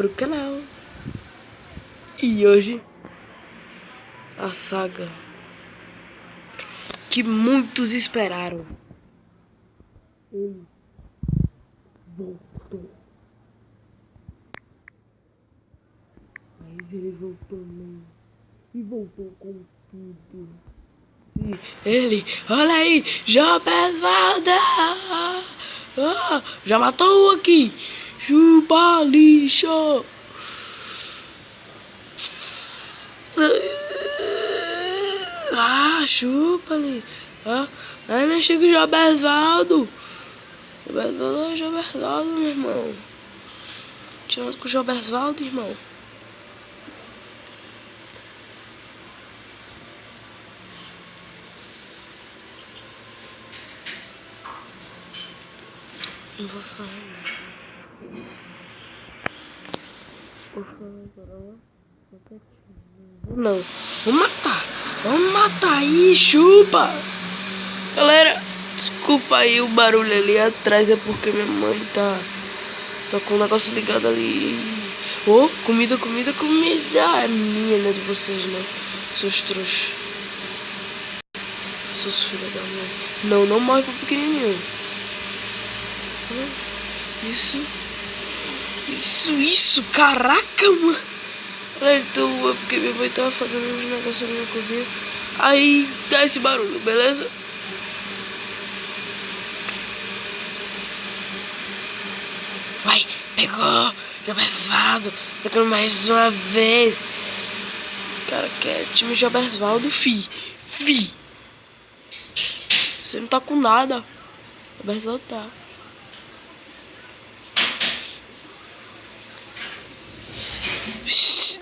pro canal. E hoje a saga que muitos esperaram. Ele voltou. Mas ele voltou mesmo. E voltou com tudo. Sim, ele, olha aí, Jobesvalda! Já matou um aqui. Chupa lixo. Chupa ali. Aí mexi com o Jobesvaldo. Jobesvaldo, meu irmão. Tirando com o Jobesvaldo, irmão. Não vou falar nada. Vou falar agora. Não. Vamos matar aí, chupa. Galera, desculpa aí o barulho ali atrás. É porque minha mãe tá com o negócio ligado ali. Comida. É minha, não é de vocês, né? Seus trouxas. Seus filhos da mãe. Não morre pro pequenininho. Isso, caraca, mano. Então é porque minha mãe tava fazendo uns negócios ali na cozinha. Aí dá esse barulho, beleza? Vai, pegou, Jobesvaldo, pegando mais uma vez. Cara, que é time Jobesvaldo, fi. Você não tá com nada. Jobesvaldo tá.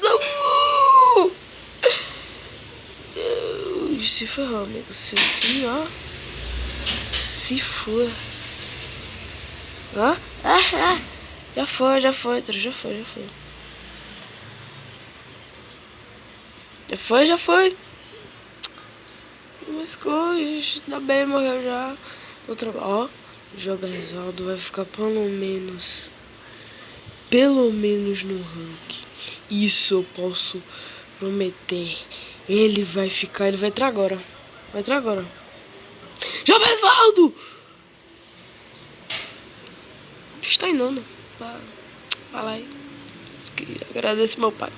Não! Se ferrou, amigo. Se ó. Se for. Já foi. Já foi. Mas coisas. Ainda bem, morreu já. Jobesvaldo vai ficar pelo menos no ranking. Isso eu posso prometer. Ele vai entrar agora. Jobesvaldo! Está em nono. Vai lá aí. Agradeço meu pai.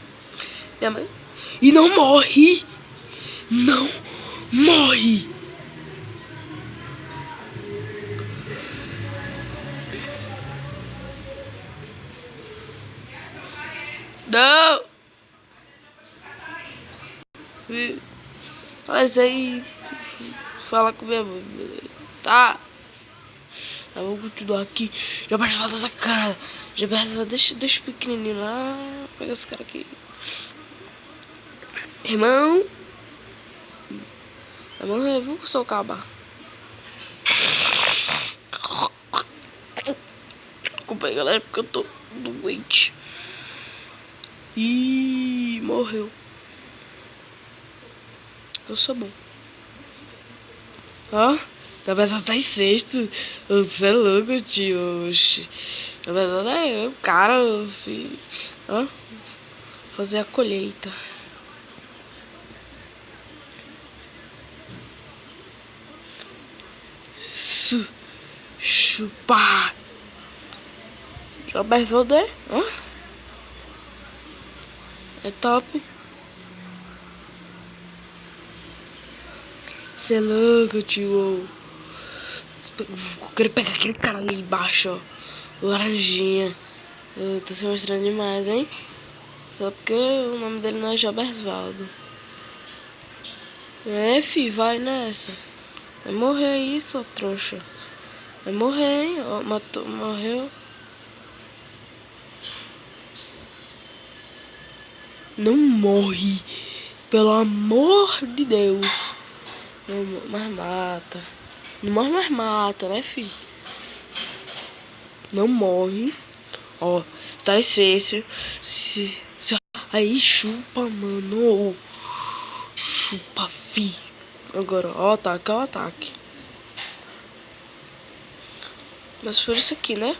Minha mãe. E não morre! Não morre! Não! Mas aí. Fala com minha mãe. Tá? Vamos continuar aqui. Jobesvaldo essa cara. Jobesvaldo, deixa o pequenininho lá. Pega esse cara aqui. Irmão. Eu vou socar a barra. Desculpa aí, galera, porque eu tô doente. Ih, morreu. Eu sou bom. Jobesvaldo tá em sexto. Você é louco, tio. Jobesvaldo é o cara, filho. Fazer a colheita. Chupa. Jobesvaldo é top. Você é louco, tio. Eu quero pegar aquele cara ali embaixo, ó. Laranjinha. Tá se mostrando demais, hein? Só porque o nome dele não é Jobesvaldo. Fi, vai nessa. Vai morrer aí, sua trouxa. Vai morrer, hein? Morreu. Não morre. Pelo amor de Deus. Não morre, mas mata, né, filho? Não morre. Tá em sexto. Aí chupa, mano. Chupa, fi. Agora, ó o ataque. Mas por isso aqui, né?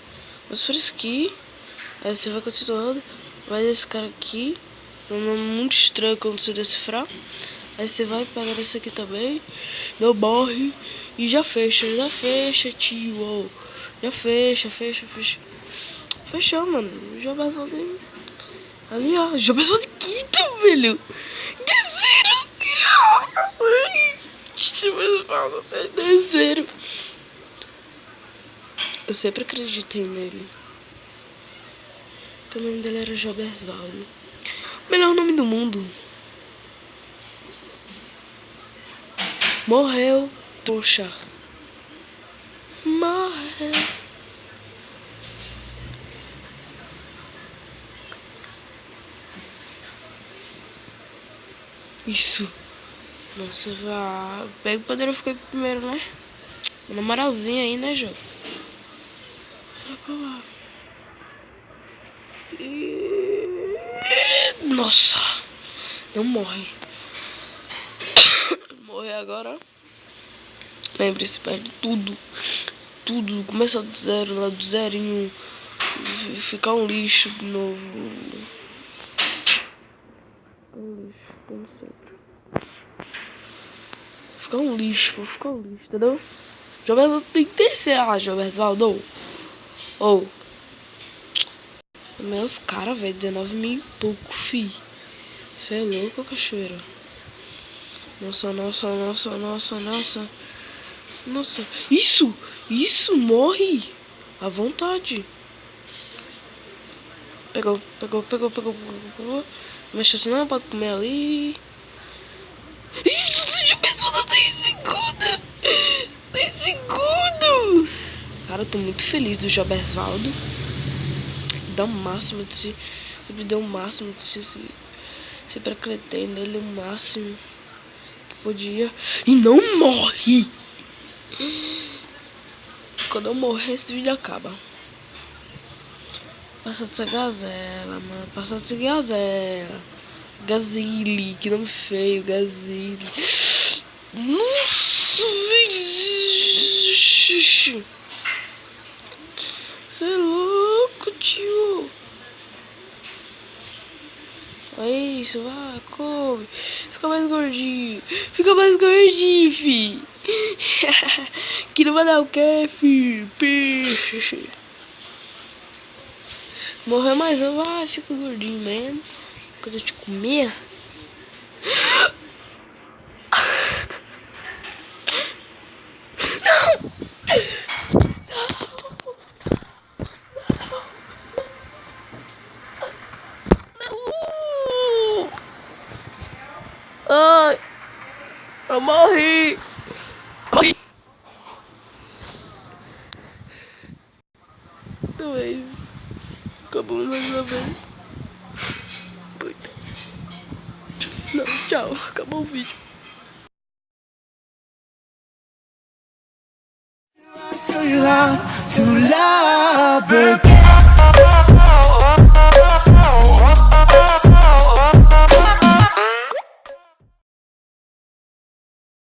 Aí você vai continuando. Vai desse cara aqui. É um nome muito estranho quando você decifrar. Aí você vai pegar esse aqui também. Não morre. E já fecha, tio. Já fecha. Fechou, mano. Já passou de... Ali, ó. Já passou de quinto, velho. Terceiro. Terceiro. Eu sempre acreditei nele. O nome dele era Jobersvaldo. Melhor nome do mundo. Morreu, poxa. Morreu. Isso. Nossa, vá. Pega o poder, ficar primeiro, né? Na moralzinha aí, né, jogo? Nossa. Não morre. Morrer agora. Lembre-se, perde tudo. Tudo. Começa do zero, lá do zerinho. Ficar um lixo de novo. Um lixo, como sempre. Ficar um lixo, entendeu? Jobersvaldo tem que descer, Jobersvaldo. Ou. Meus caras, velho, 19 mil e pouco, fi. Você é louco, cachoeira. Nossa. Isso, morre. À vontade. Pegou. Mexe assim, não, pode comer ali. Isso, deixa eu pensar, tem segundo. Cara, eu tô muito feliz do Jobersvaldo. Dá o máximo de si. Sempre deu o máximo de si. Sempre acreditei nele o máximo que podia. E não morre! Quando eu morrer, esse vídeo acaba. Passa de ser gazela, mano. Passa de ser gazela. Gazile, que nome feio, Gazile. Nossa, velho. Você é louco, tio. É isso, vai, come. Fica mais gordinho, fi. Que não vai dar o quê, fi? Peixe. Morreu mais um, vai, fica gordinho mesmo. Quando eu te comer. Ai, eu morri. Então é isso. Acabou mais uma vez. Não, tchau. Acabou o vídeo. Show you how to love, baby.